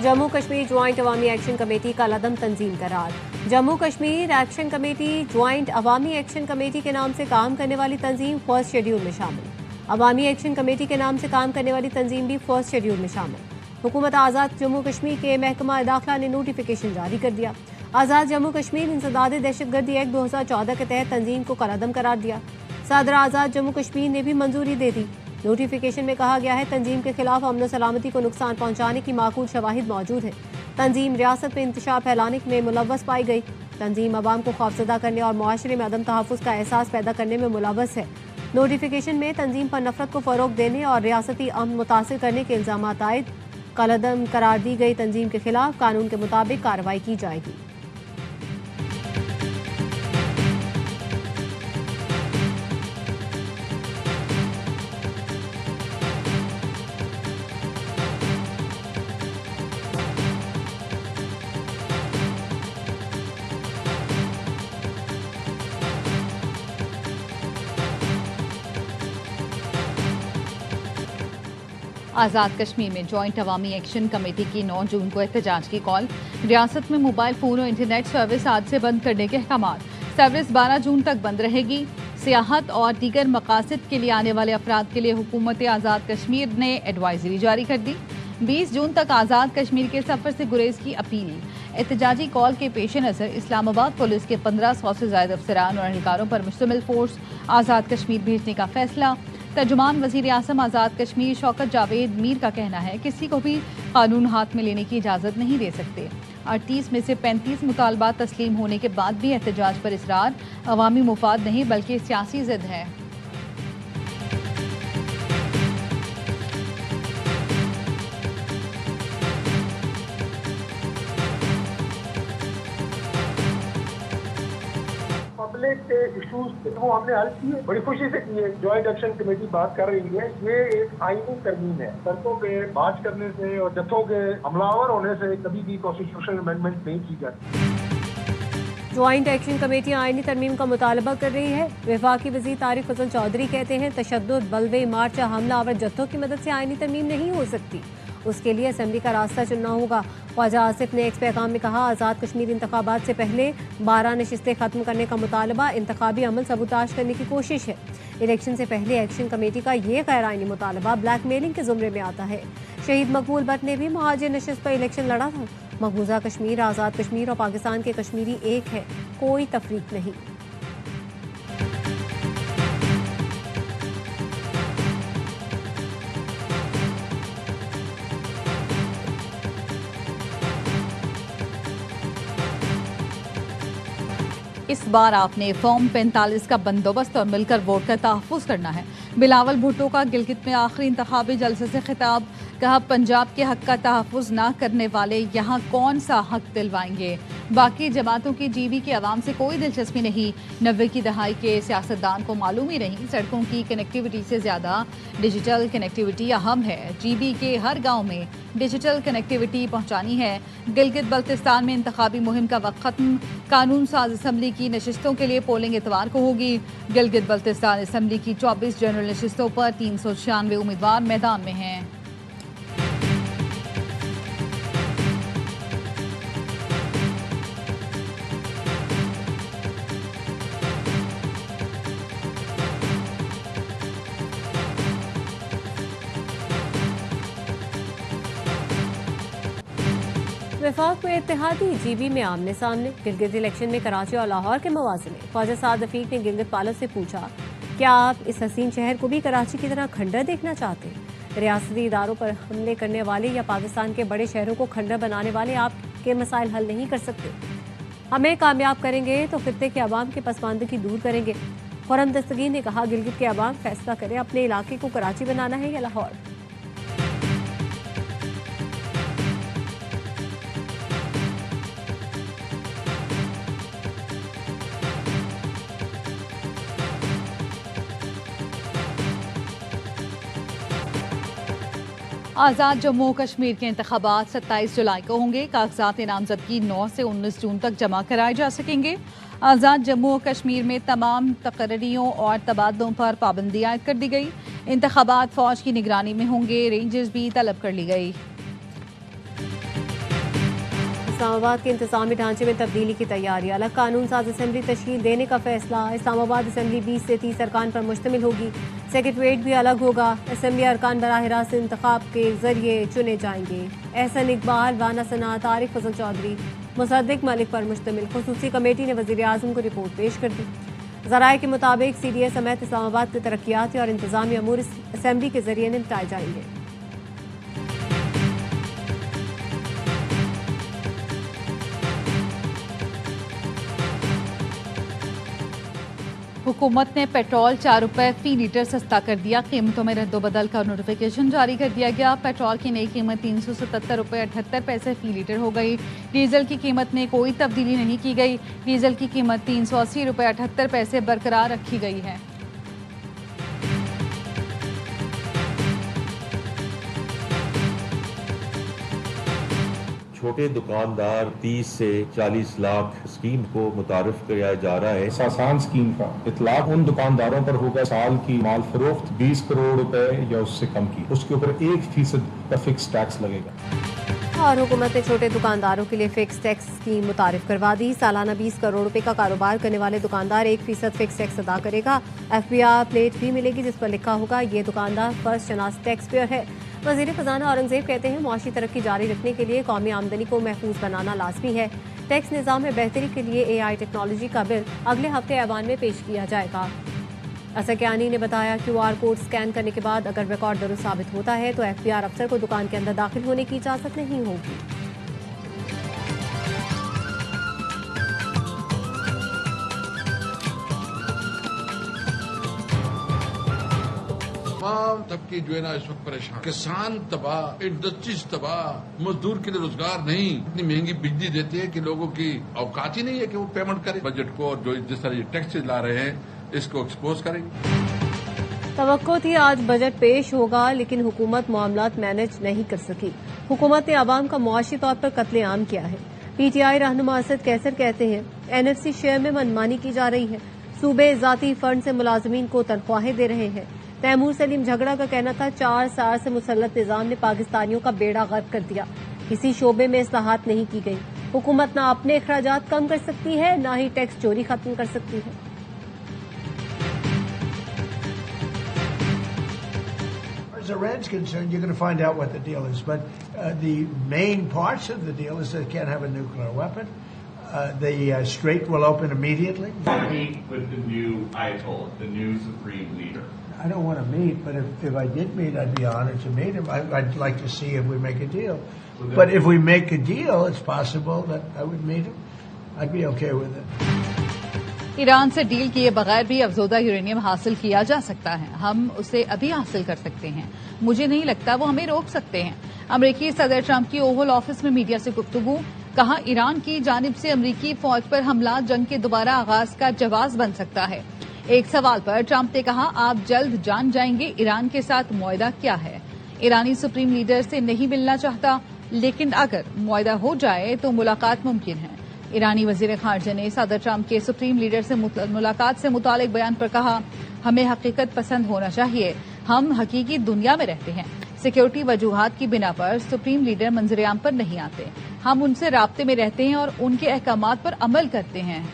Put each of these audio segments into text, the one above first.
Jammu Kashmir joint अवामी action committee का लदम तंजीम करार। Jammu Kashmir action committee joint अवामी एक्शन कमेटी के नाम से काम करने वाली तंजीम फर्स्ट शेड्यूल में शामिल। अवामी एक्शन कमेटी के नाम से काम करने वाली तंजीम भी फर्स्ट शेड्यूल में शामिल। हुकूमत आज़ाद जम्मू कश्मीर के महकमा दाखिला ने नोटिफिकेशन जारी कर दिया। आज़ाद जम्मू कश्मीर इंसदाद दहशतगर्दी एक्ट 2014 के तहत तंजीम को कलअदम करार दिया। सदर आज़ाद जम्मू कश्मीर ने भी मंजूरी दे दी। नोटिफिकेशन में कहा गया है तंजीम के खिलाफ अमन सलामती को नुकसान पहुंचाने की माकूल शवाहिद मौजूद है। तंजीम रियासत में इंतशार फैलाने में मुलव्वस पाई गई। तंजीम अवाम को खौफजदा करने और मुआशरे में अदम तहफ़्फ़ुज़ का एहसास पैदा करने में मुलव्वस है। नोटिफिकेशन में तंजीम पर नफरत को फ़रोग देने और रियासती अमन मुतासिर करने के इल्ज़ाम आयद। कलअदम करार दी गई तंजीम के खिलाफ कानून के मुताबिक कार्रवाई की जाएगी। आज़ाद कश्मीर में जॉइंट अवामी एक्शन कमेटी की 9 जून को एहतजाज की कॉल। रियासत में मोबाइल फ़ोन और इंटरनेट सर्विस आज से बंद करने के अहकाम। सर्विस 12 जून तक बंद रहेगी। सियाहत और दीगर मकासद के लिए आने वाले अफराद के लिए हुकूमत आज़ाद कश्मीर ने एडवाइजरी जारी कर दी। 20 जून तक आज़ाद कश्मीर के सफ़र से गुरेज की अपील। एहतजाजी कॉल के पेश नज़र इस्लामाबाद पुलिस के 1500 से ज़ायद अफसरान और एहलकारों पर मुश्तमिल फोर्स आज़ाद कश्मीर भेजने का फैसला। तर्जुमान वज़ीर आज़म आज़ाद कश्मीर शौकत जावेद मीर का कहना है किसी को भी कानून हाथ में लेने की इजाज़त नहीं दे सकते। 38 में से 35 मुतालबात तस्लीम होने के बाद भी एहतजाज पर इसरार। अवामी मुफाद नहीं बल्कि सियासी ज़िद है। पब्लिक के इशूज थे वो हमने हल किए, बड़ी खुशी से किए। ज्वाइंट एक्शन कमेटी बात कर रही है, ये एक आईनी तरमीम है। सड़कों पे मार्च करने से और जत्थों के हमलावर होने से कभी भी कॉन्स्टिट्यूशनल अमेंडमेंट नहीं की जाती। ज्वाइंट एक्शन कमेटी आईनी तरमीम का मुतालबा कर रही है। वफाकी वज़ीर तारिक फजल चौधरी कहते हैं तशद्दुद, बलवे, मार्च, हमलावर जत्थों की मदद से आईनी तरमीम नहीं हो सकती। उसके लिए असम्बली का रास्ता चुनना होगा। ख्वाजा आसिफ ने एक पैगाम में कहा आज़ाद कश्मीर इंतखाबात से पहले 12 नशिस्तें खत्म करने का मुतालबा इंतखाबी अमल सबूताज करने की कोशिश है। इलेक्शन से पहले एक्शन कमेटी का ये गैर आइनी मुतालबा ब्लैकमेलिंग के जुमरे में आता है। शहीद मकबूल भट्ट ने भी महाजिर नशिस्त पर इलेक्शन लड़ा था। मकबूजा कश्मीर, आज़ाद कश्मीर और पाकिस्तान के कश्मीरी एक है, कोई तफरीक नहीं। इस बार आपने फॉर्म 45 का बंदोबस्त और मिलकर वोट का तहफ़्फ़ुज़ करना है। बिलावल भुट्टो का गिलगित में आखिरी इंतखाबी जलसे से खिताब। कहा पंजाब के हक का तहफ़्फ़ुज़ ना करने वाले यहाँ कौन सा हक दिलवाएंगे। बाकी जमातों की जीबी की आवाम से कोई दिलचस्पी नहीं। 90 की दहाई के सियासतदान को मालूम ही नहीं सड़कों की कनेक्टिविटी से ज़्यादा डिजिटल कनेक्टिविटी अहम है। जीबी के हर गाँव में डिजिटल कनेक्टिविटी पहुँचानी है। गिलगित बल्तिस्तान में इंतखाबी मुहिम का वक्त ख़त्म। कानून साज असम्बली की नशिस्तों के लिए पोलिंग इतवार को होगी। गिलगित बल्तिस्तान असम्बली की 24 जनरल नशिस्तों पर 396 उम्मीदवार मैदान में हैं। वफाक में इत्तेहादी जीबी में आमने सामने। गिलगित इलेक्शन में कराची और लाहौर के मवाज़ने। ख्वाजा साद रफीक ने गिलगित पालक से पूछा क्या आप इस हसीन शहर को भी कराची की तरह खंडर देखना चाहते हैं? रियासती इदारों पर हमले करने वाले या पाकिस्तान के बड़े शहरों को खंडर बनाने वाले आपके मसाइल हल नहीं कर सकते। हमें कामयाब करेंगे तो खित्ते के अवाम की पसमानदगी दूर करेंगे। खुर्रम दस्तगीर ने कहा गिलगित के अवाम फैसला करें अपने इलाके को कराची बनाना है या लाहौर। आज़ाद जम्मू कश्मीर के इंतखाबात 27 जुलाई को होंगे। कागजात नामजदगी 9 से 19 जून तक जमा कराए जा सकेंगे। आज़ाद जम्मू और कश्मीर में तमाम तकर्रियों और तबादलों पर पाबंदी आयद कर दी गई। इंतखाबात फौज की निगरानी में होंगे, रेंजर्स भी तलब कर ली गई। इस्लामाबाद के इंतजामी ढांचे में तब्दीली की तैयारी, अलग कानून साज असेंबली तश्कील देने का फैसला। इस्लामाबाद असेंबली 20 से 30 अरकान पर मुश्तमिल होगी। सेक्रेटरीट भी अलग होगा। असेंबली अरकान बराह रास्त इंतखाब के जरिए चुने जाएंगे। एहसन इकबाल, वाना सनात, आरिफ फजल चौधरी, मुसद्दिक मलिक पर मुश्तमिल खुसूसी कमेटी ने वज़ीर आज़म को रिपोर्ट पेश कर दी। ज़राए के मुताबिक CDA समेत इस्लामाबाद के तरक्याती और इंतजामी अमूर असेंबली के जरिए निपटाए जाएंगे। हुकूमत ने पेट्रोल 4 रुपए फी लीटर सस्ता कर दिया। कीमतों में रद्दोबदल का नोटिफिकेशन जारी कर दिया गया। पेट्रोल की नई कीमत 377 रुपए 78 पैसे फी लीटर हो गई। डीजल की कीमत में कोई तब्दीली नहीं की गई। डीजल की कीमत 380 रुपए 78 पैसे बरकरार रखी गई है। छोटे दुकानदार 30 से 40 लाख स्कीम को मुतारिफ किया जा रहा है। आसान स्कीम का इतलाक उन दुकानदारों पर होगा साल की माल फरोख्त 20 करोड़ रुपए या उससे कम की, उसके ऊपर 1% का फिक्स टैक्स लगेगा। और हुकूमत ने छोटे दुकानदारों के लिए फिक्स टैक्स स्कीम मुतारिफ करवा दी। सालाना 20 करोड़ रुपए का कारोबार करने वाले दुकानदार 1% फिक्स टैक्स अदा करेगा। FBR प्लेट भी मिलेगी जिस पर लिखा होगा ये दुकानदार फर्स्ट शनास टैक्स पेयर है। वज़ीर ख़जाना औरंगज़ेब कहते हैं मुआशी तरक्की जारी रखने के लिए कौमी आमदनी को महफूज बनाना लाजमी है। टैक्स निज़ाम में बेहतरी के लिए AI टेक्नोलॉजी का बिल अगले हफ्ते ऐवान में पेश किया जाएगा। असकियानी ने बताया QR कोड स्कैन करने के बाद अगर रिकॉर्ड दुरुस्त साबित होता है तो FBR अफसर को दुकान के अंदर दाखिल होने की इजाज़त नहीं होगी। तमाम तबके जो है ना इस वक्त परेशान, किसान तबाह, इंडस्ट्रीज तबाह, मजदूर के लिए रोजगार नहीं, इतनी महंगी बिजली देते हैं कि लोगों की औकात ही नहीं है कि वो पेमेंट करें। बजट को और जो जिस तरह ये टैक्सेस ला रहे हैं इसको एक्सपोज करेंगे। तवक्को थी आज बजट पेश होगा लेकिन हुकूमत मामलात मैनेज नहीं कर सकी। हुकूमत ने आवाम का मुआशी तौर पर कत्लेआम किया है। PTI रहनुमा असद कैसर कहते हैं NFC शेयर में मनमानी की जा रही है। सूबे जाती फंड से मुलाजमीन को तनख्वाहें दे रहे हैं। तैमूर सलीम झगड़ा का कहना था 4 साल से मुसल्लत निजाम ने पाकिस्तानियों का बेड़ा गर्क कर दिया। किसी शोबे में इस्लाहात नहीं की गई। हुकूमत न अपने अखराजात कम कर सकती है न ही टैक्स चोरी खत्म कर सकती है। As Iran's concerned, you're going to find out what the deal is. But the main parts of the deal is that it can't have a nuclear weapon. The strait will open immediately. Meet with the new Ayatollah, the new supreme leader. I don't want to meet, but if I did meet, I'd be honored to meet him. I'd like to see if we make a deal. But if we make a deal, it's possible that I would meet him. I'd be okay with it. Iran से deal किए बगैर भी अफजोदा uranium हासिल किया जा सकता है। हम उसे अभी हासिल कर सकते हैं। मुझे नहीं लगता वो हमें रोक सकते हैं। अमरीकी सदर ट्रंप की ओवल ऑफिस में मीडिया से गुफ्तगू, कहा ईरान की जानिब से अमरीकी फौज पर हमला जंग के दोबारा आगाज का जवाब बन सकता है। एक सवाल पर ट्रंप ने कहा आप जल्द जान जाएंगे ईरान के साथ मुआहदा क्या है। ईरानी सुप्रीम लीडर से नहीं मिलना चाहता, लेकिन अगर मुआहदा हो जाए तो मुलाकात मुमकिन है। ईरानी वजीर खारजा ने सदर ट्रंप के सुप्रीम लीडर से मुलाकात से मुतालिक बयान पर कहा हमें हकीकत पसंद होना चाहिए। हम हकीकी दुनिया में रहते हैं। सिक्योरिटी वजूहात की बिना पर सुप्रीम लीडर मंजरेआम पर नहीं आते। हम उनसे राब्ते में रहते हैं और उनके अहकामात पर अमल करते हैं।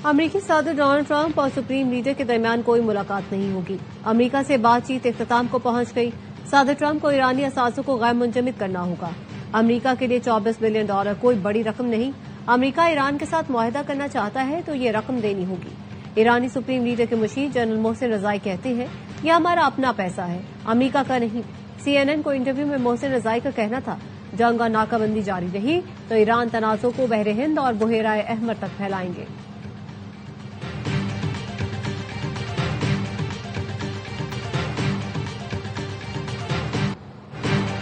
अमरीकी सदर डोनाल्ड ट्रंप और सुप्रीम लीडर के दरमियान कोई मुलाकात नहीं होगी। अमरीका से बातचीत इख्तिताम को पहुंच गई। सदर ट्रंप को ईरानी असासों को गैर मुंजमद करना होगा। अमरीका के लिए $24 बिलियन कोई बड़ी रकम नहीं। अमरीका ईरान के साथ मुआहदा करना चाहता है तो ये रकम देनी होगी। ईरानी सुप्रीम लीडर के मुशीर जनरल मोहसिन रजाई कहते हैं यह हमारा अपना पैसा है, अमरीका का नहीं। CNN को इंटरव्यू में मोहसिन रजाई का कहना था जंग और नाकाबंदी जारी रही तो ईरान तनाज़ों को बहरे हिंद और बुहेराए अहमर तक फैलाएंगे।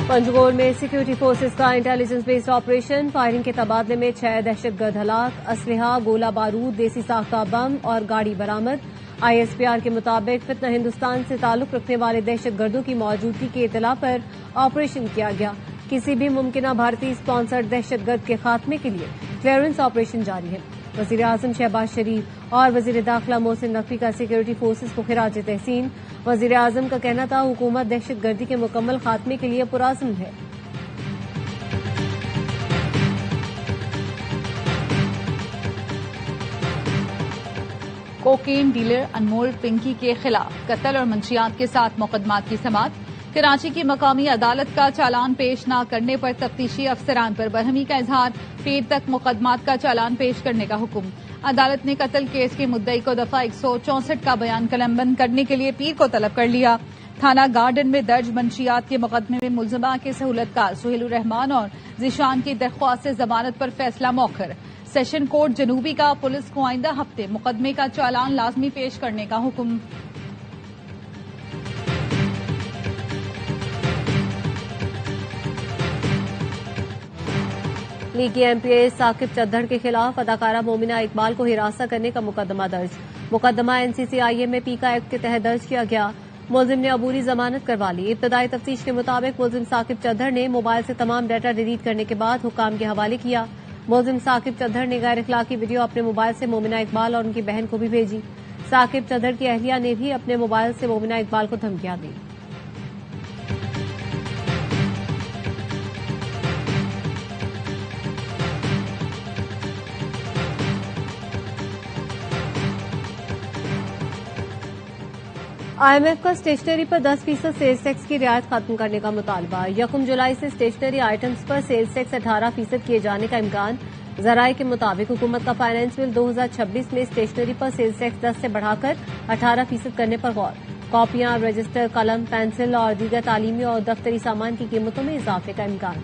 पंजगोल में सिक्योरिटी फोर्सेस का इंटेलिजेंस बेस्ड ऑपरेशन, फायरिंग के तबादले में 6 दहशतगर्द हलाक, असलहा, गोला बारूद, देसी साख्ता बम और गाड़ी बरामद। ISPR के मुताबिक फितना हिंदुस्तान से ताल्लुक रखने वाले दहशतगर्दों की मौजूदगी की इतला पर ऑपरेशन किया गया। किसी भी मुमकिन भारतीय स्पॉन्सर्ड दहशतगर्द के खात्मे के लिए क्लियरेंस ऑपरेशन जारी है। वजीर-ए-आजम शहबाज शरीफ और वजीर दाखिला मोहसिन नकवी का सिक्योरिटी फोर्सेज को खिराज तहसीन। वजीर-ए-आजम का कहना था हुकूमत दहशतगर्दी के मुकम्मल खात्मे के लिए पुरअज़्म है। कोकेन डीलर अनमोल पिंकी के खिलाफ कत्ल और मंशियात के साथ मुकदमात की समाअत। कराची की मकामी अदालत का चालान पेश न करने पर तफ्तीशी अफसरान पर बरहमी का इजहार। पीर तक मुकदमात का चालान पेश करने का हुक्म। अदालत ने कत्ल केस के मुद्दई को दफा 164 का बयान कलमबंद करने के लिए पीर को तलब कर लिया। थाना गार्डन में दर्ज मंशियात के मुकदमे में मुलजमा के सहूलतकार सुहेलुर रहमान और जीशान की दरख्वास्त से जमानत पर फैसला मौखर। सेशन कोर्ट जनूबी का पुलिस को आइंदा हफ्ते मुकदमे का चालान लाजमी पेश करने का हुक्म। लीगी MPA साकिब चद्दड़ के खिलाफ अदाकारा मोमिना इकबाल को हिरासत करने का मुकदमा दर्ज। मुकदमा NCCIA में पीका एक्ट के तहत दर्ज किया गया। मुलजिम ने अबूरी जमानत करवा ली। इब्तदाई तफ्तीश के मुताबिक मुलजिम साकिब चद्दड़ ने मोबाइल से तमाम डाटा डिलीट करने के बाद हुक्काम के हवाले किया। मुलजिम साकिब चद्दड़ ने गैर इखलाकी वीडियो अपने मोबाइल से मोमिना इकबाल और उनकी बहन को भी भेजी। साकिब चद्दड़ की अहलिया ने भी अपने मोबाइल से मोमिना इकबाल को धमकियां दी। IMF का स्टेशनरी पर 10% सेल्स टैक्स की रियायत खत्म करने का मुतालबा। 1 जुलाई से स्टेशनरी आइटम्स पर सेल्स टैक्स 18% किए जाने का इम्कान। जराये के मुताबिक हुकूमत का फाइनेंस बिल 2026 में स्टेशनरी पर सेल्स टैक्स 10 से बढ़ाकर 18% करने पर गौर। कॉपियां, रजिस्टर, कलम, पेंसिल और दीगर तालीमी और दफ्तरी सामान की कीमतों में इजाफे का इम्कान।